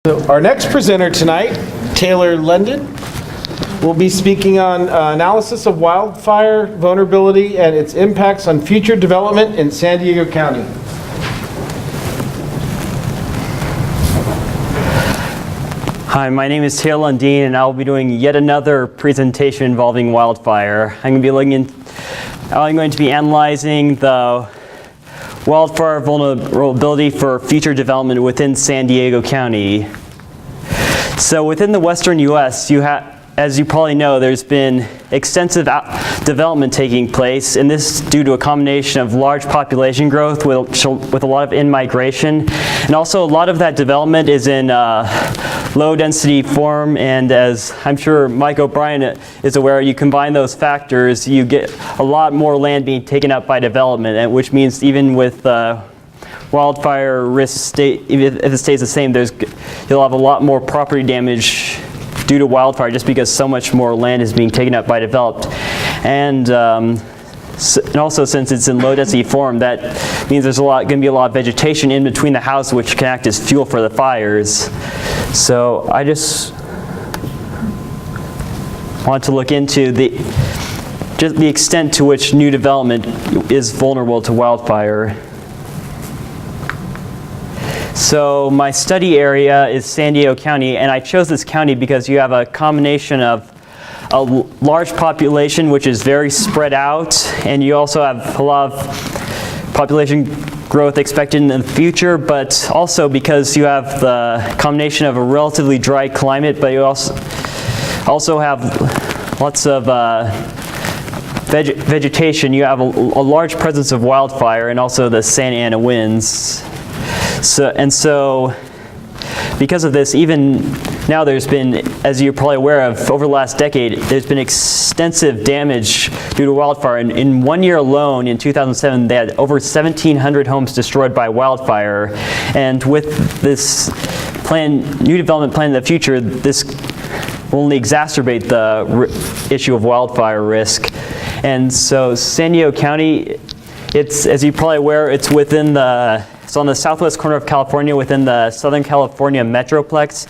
So our next presenter tonight, Taylor Lundeen, will be speaking on analysis of wildfire vulnerability and its impacts on future development in San Diego County. Hi, my name is Taylor Lundeen, and I'll be doing yet another presentation involving wildfire. I'm going to be analyzing the wildfire vulnerability for future development within San Diego County. So within the western U.S., as you probably know, there's been extensive development taking place, and this is due to a combination of large population growth with a lot of in-migration, and also a lot of that development is in low-density form, and as I'm sure Mike O'Brien is aware, you combine those factors, you get a lot more land being taken up by development, which means even with wildfire risk, if it stays the same, you'll have a lot more property damage due to wildfire just because so much more land is being taken up by developed. And also, since it's in low density form, that means there's going to be a lot of vegetation in between the house which can act as fuel for the fires. So I just want to look into just the extent to which new development is vulnerable to wildfire. So my study area is San Diego County, and I chose this county because you have a combination of a large population which is very spread out, and you also have a lot of population growth expected in the future, but also because you have the combination of a relatively dry climate, but you also have lots of vegetation. You have a large presence of wildfire and also the Santa Ana winds. So because of this, even now there's been, as you're probably aware of, over the last decade, there's been extensive damage due to wildfire. In 1 year alone, in 2007, they had over 1,700 homes destroyed by wildfire. And with this new development plan in the future, this will only exacerbate the issue of wildfire risk. And so San Diego County, as you're probably aware, it's on the southwest corner of California within the Southern California Metroplex.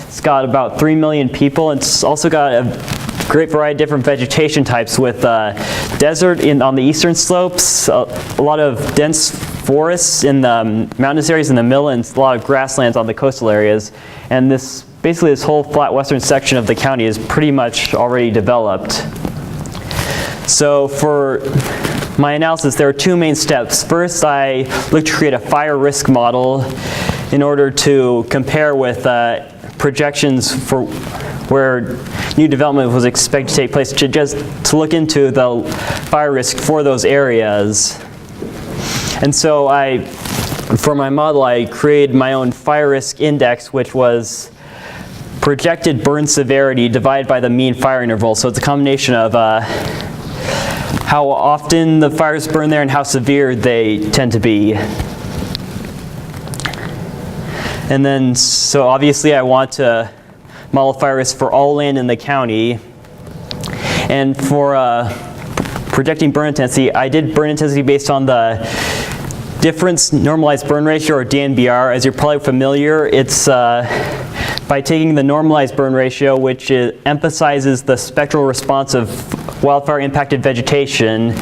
It's got about 3 million people. It's also got a great variety of different vegetation types with desert on the eastern slopes, a lot of dense forests in the mountainous areas in the middle, and a lot of grasslands on the coastal areas. And basically this whole flat western section of the county is pretty much already developed. So for my analysis, there are two main steps. First, I looked to create a fire risk model in order to compare with projections for where new development was expected to take place, to look into the fire risk for those areas. And so for my model, I created my own fire risk index, which was projected burn severity divided by the mean fire interval. So it's a combination of how often the fires burn there and how severe they tend to be. And then, so obviously I want to model fire risk for all land in the county. And for projecting burn intensity, I did burn intensity based on the difference normalized burn ratio, or DNBR. As you're probably familiar, it's by taking the normalized burn ratio, which emphasizes the spectral response of wildfire impacted vegetation,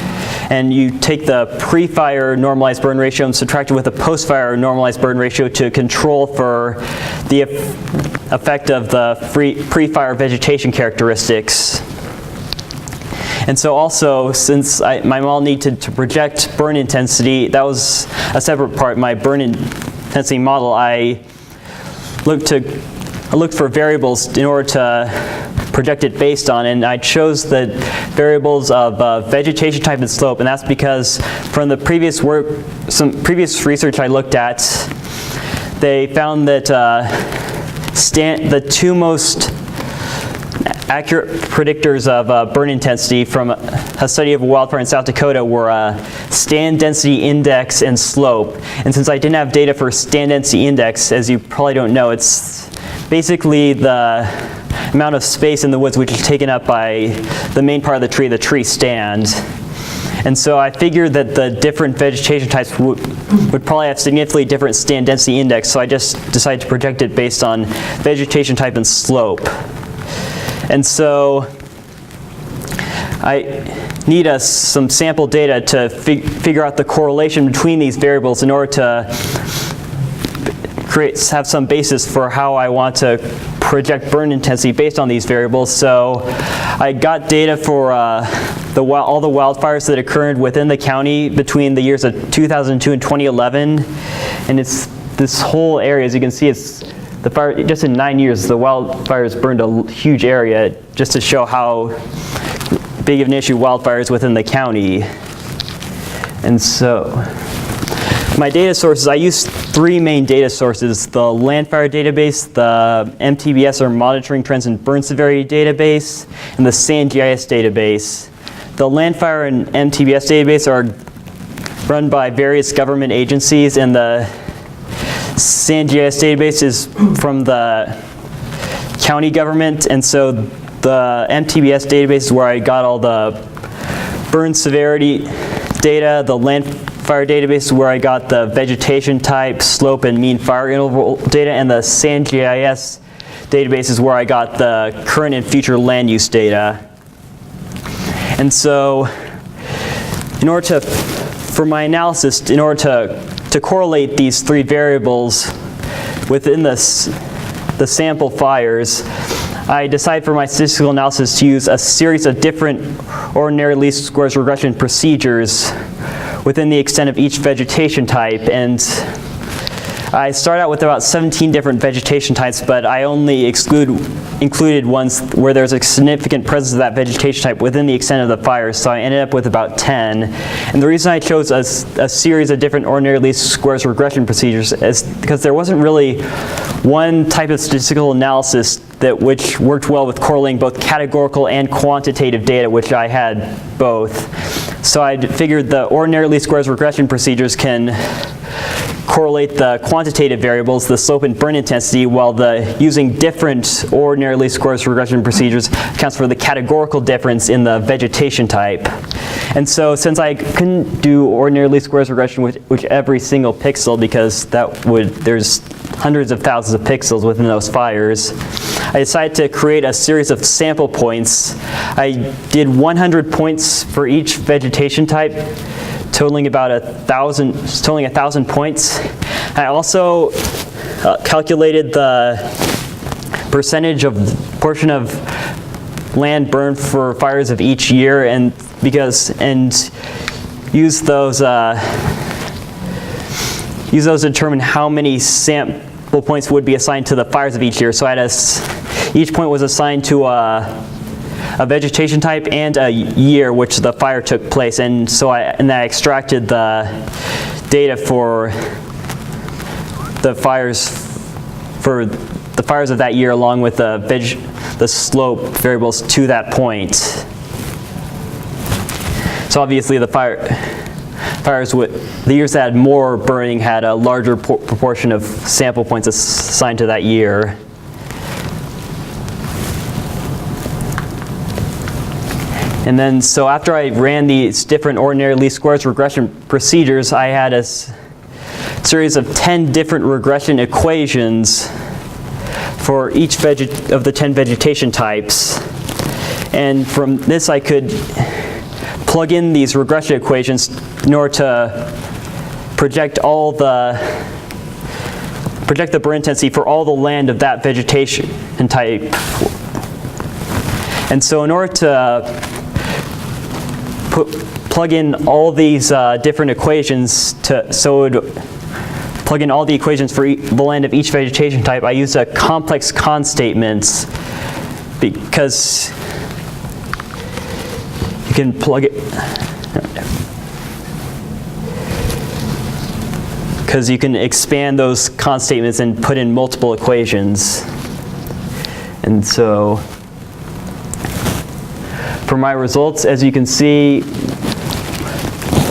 and you take the pre-fire normalized burn ratio and subtract it with the post-fire normalized burn ratio to control for the effect of the pre-fire vegetation characteristics. And so also, since my model needed to project burn intensity, that was a separate part. My burn intensity model, I looked for variables in order to project it based on, and I chose the variables of vegetation type and slope, and that's because from the previous some previous research I looked at, they found that the two most accurate predictors of burn intensity from a study of a wildfire in South Dakota were stand density index and slope. And since I didn't have data for stand density index, as you probably don't know, it's basically the amount of space in the woods which is taken up by the main part of the tree stand. And so I figured that the different vegetation types would probably have significantly different stand density index, so I just decided to project it based on vegetation type and slope. And so I need some sample data to figure out the correlation between these variables in order to have some basis for how I want to project burn intensity based on these variables. So I got data for all the wildfires that occurred within the county between the years of 2002 and 2011. And it's this whole area, as you can see, it's the fire, just in 9 years, the wildfires burned a huge area, just to show how big of an issue wildfires within the county. And so my data sources, I use 3 main data sources: the Landfire database, the MTBS, or Monitoring Trends and Burn Severity database, and the SandGIS database. The Landfire and MTBS database are run by various government agencies, and the SandGIS database is from the county government. And so the MTBS database is where I got all the burn severity data. The Landfire database is where I got the vegetation type, slope, and mean fire interval data. And the SandGIS database is where I got the current and future land use data. And so for my analysis, in order to correlate these 3 variables within the sample fires, I decided for my statistical analysis to use a series of different ordinary least squares regression procedures within the extent of each vegetation type. And I start out with about 17 different vegetation types, but I only included ones where there's a significant presence of that vegetation type within the extent of the fire, so I ended up with about 10. And the reason I chose a series of different ordinary least squares regression procedures is because there wasn't really one type of statistical analysis which worked well with correlating both categorical and quantitative data, which I had both. So I figured the ordinary least squares regression procedures can correlate the quantitative variables, the slope and burn intensity, while using different ordinary least squares regression procedures accounts for the categorical difference in the vegetation type. And so since I couldn't do ordinary least squares regression with every single pixel, because there's hundreds of thousands of pixels within those fires, I decided to create a series of sample points. I did 100 points for each vegetation type, totaling 1,000 points. I also calculated the portion of land burned for fires of each year, and use those to determine how many sample points would be assigned to the fires of each year. So each point was assigned to a vegetation type and a year which the fire took place, and so I extracted the data for the fires of that year, along with the slope variables to that point. So obviously the years that had more burning had a larger proportion of sample points assigned to that year. And then, so after I ran these different ordinary least squares regression procedures, I had a series of 10 different regression equations for each of the 10 vegetation types. And from this, I could plug in these regression equations in order to project the burn intensity for all the land of that vegetation type. And so in order to plug in all these different equations, so it would plug in all the equations for the land of each vegetation type, I used a complex con statements, because you can plug it, because you can expand those con statements and put in multiple equations. And so for my results, as you can see,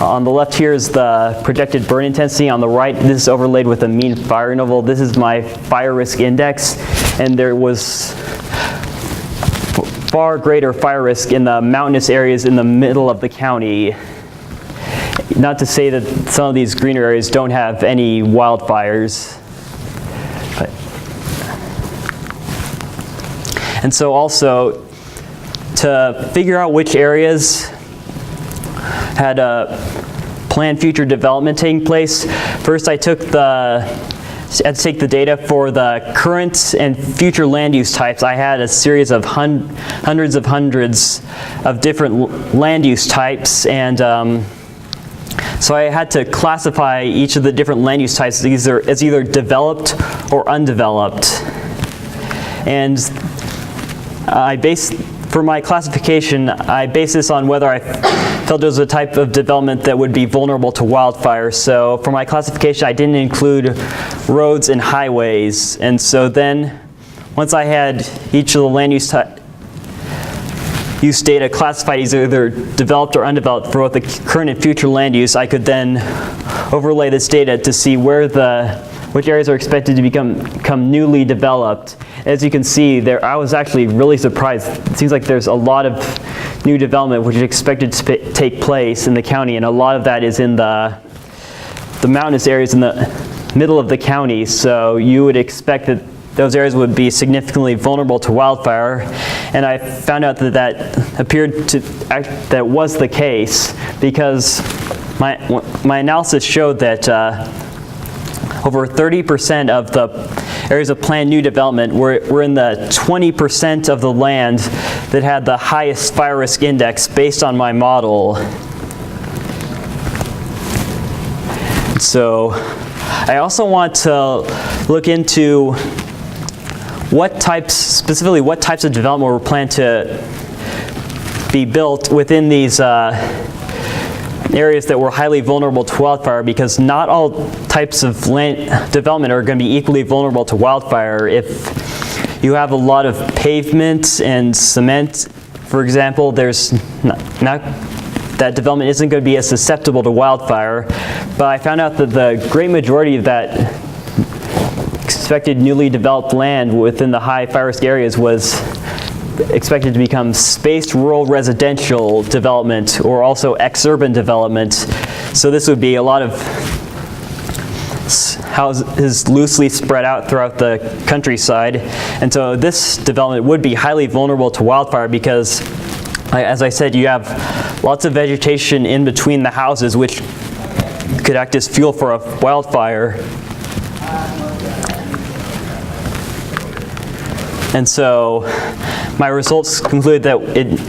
on the left here is the projected burn intensity. On the right, this is overlaid with a mean fire interval. This is my fire risk index, and there was far greater fire risk in the mountainous areas in the middle of the county. not to say that some of these greener areas don't have any wildfires. And so also, to figure out which areas had a planned future development taking place, first I had to take the data for the current and future land use types. I had a series of hundreds of different land use types, and so I had to classify each of the different land use types as either developed or undeveloped. And for my classification, I based this on whether I felt it was a type of development that would be vulnerable to wildfire. So for my classification, I didn't include roads and highways. And so then, once I had each of the land use data classified as either developed or undeveloped for both the current and future land use, I could then overlay this data to see which areas are expected to become newly developed. As you can see, I was actually really surprised. It seems like there's a lot of new development which is expected to take place in the county, and a lot of that is in the mountainous areas in the middle of the county. So you would expect that those areas would be significantly vulnerable to wildfire, and I found out that was the case, because my analysis showed that over 30% of the areas of planned new development were in the 20% of the land that had the highest fire risk index based on my model. So I also want to look into specifically what types of development were planned to be built within these areas that were highly vulnerable to wildfire, because not all types of land development are going to be equally vulnerable to wildfire. If you have a lot of pavement and cement, for example, there's that development isn't going to be as susceptible to wildfire. But I found out that the great majority of that expected newly developed land within the high fire risk areas was expected to become spaced rural residential development, or also ex-urban development. So this would be a lot of houses loosely spread out throughout the countryside. And so this development would be highly vulnerable to wildfire because, as I said, you have lots of vegetation in between the houses, which could act as fuel for a wildfire. And so my results conclude that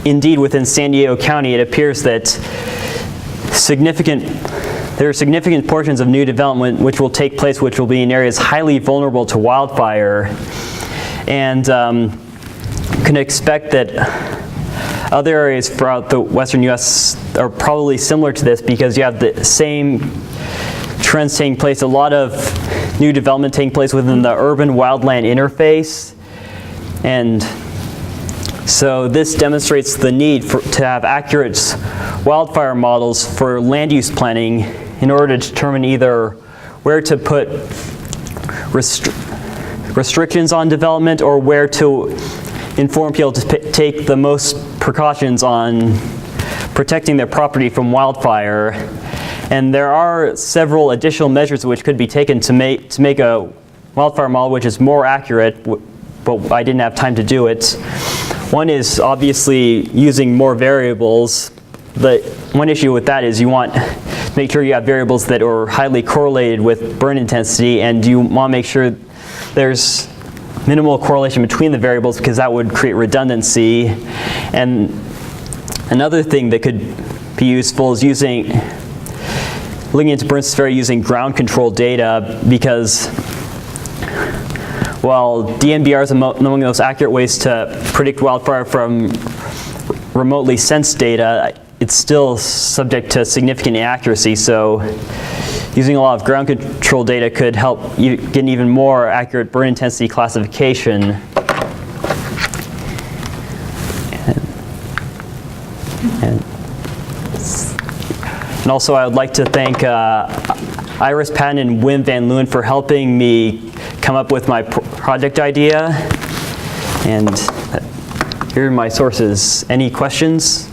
indeed within San Diego County it appears that there are significant portions of new development which will take place, which will be in areas highly vulnerable to wildfire. And can expect that other areas throughout the western U.S. are probably similar to this, because you have the same trends taking place. A lot of new development taking place within the urban wildland interface. And so this demonstrates the need to have accurate wildfire models for land use planning in order to determine either where to put restrictions on development, or where to inform people to take the most precautions on protecting their property from wildfire. And there are several additional measures which could be taken to make a wildfire model which is more accurate, but I didn't have time to do it. One is obviously using more variables. The one issue with that is you want to make sure you have variables that are highly correlated with burn intensity, and you want to make sure there's minimal correlation between the variables, because that would create redundancy. And another thing that could be useful is looking into burn severity using ground control data, because while DNBR is among the most accurate ways to predict wildfire from remotely sensed data, it's still subject to significant inaccuracy. So using a lot of ground control data could help you get an even more accurate burn intensity classification. And also I would like to thank Iris Patton and Wim Van Leeuwen for helping me come up with my project idea. And here are my sources. Any questions?